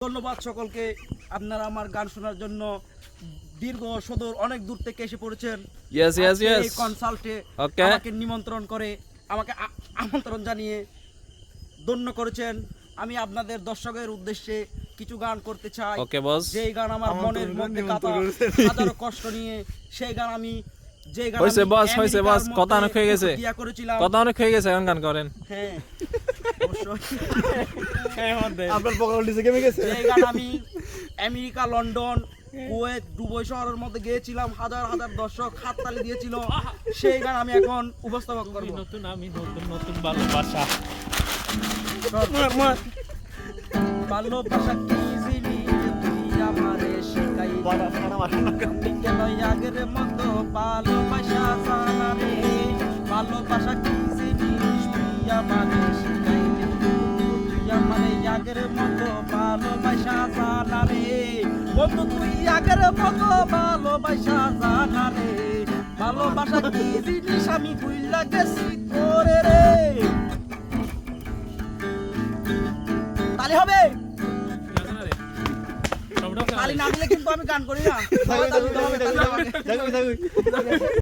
ধন্যবাদ সকলকে। আপনারা আমার গান শোনার জন্য দীর্ঘ সদর অনেক দূর থেকে এসে পড়েছেন। এই কনসাল্টে আমাকে নিমন্ত্রণ করে আমাকে আমন্ত্রণ জানিয়ে ধন্য করেছেন। আমি আপনাদের দর্শকের উদ্দেশ্যে কিছু গান করতে চাই। যেই গান আমার মনের মধ্যে কাটা হাজারো কষ্ট নিয়ে, সেই গান আমি যে গান হইছে বস হইছে বস, কথা অনেক হয়ে গেছে, কথা অনেক হয়ে গেছে, এখন গান করেন। হ্যাঁ অবশ্যই। আপনার পকেট নিচে কেমে গেছে। এই গান আমি আমেরিকা, লন্ডন, কুয়েত, দুবাই শহরের মধ্যে গিয়েছিলাম, হাজার হাজার দর্শক হাততালি দিয়েছিল। সেই গান আমি এখন উপস্থাপন করব। নতুন আমি নতুন নতুন ভালোবাসা, ভালোবাসা কি জিনিস তুই আমারে শিখাই, আমি কেন আগের মতো ভালোবাসা জানা রে। ভালোবাসা কি জিনিস তুই আমারে শিখাই, তুই আমারে আগের মতো ভালোবাসা জানা রে। বন্ধু তুই আগের মতো ভালোবাসা জানা রে। ভালোবাসা কি জিনিস আমি ভুইলা গেছি তোরে রে। তালি হবে, তালি না দিলে কিন্তু আমি গান করি না।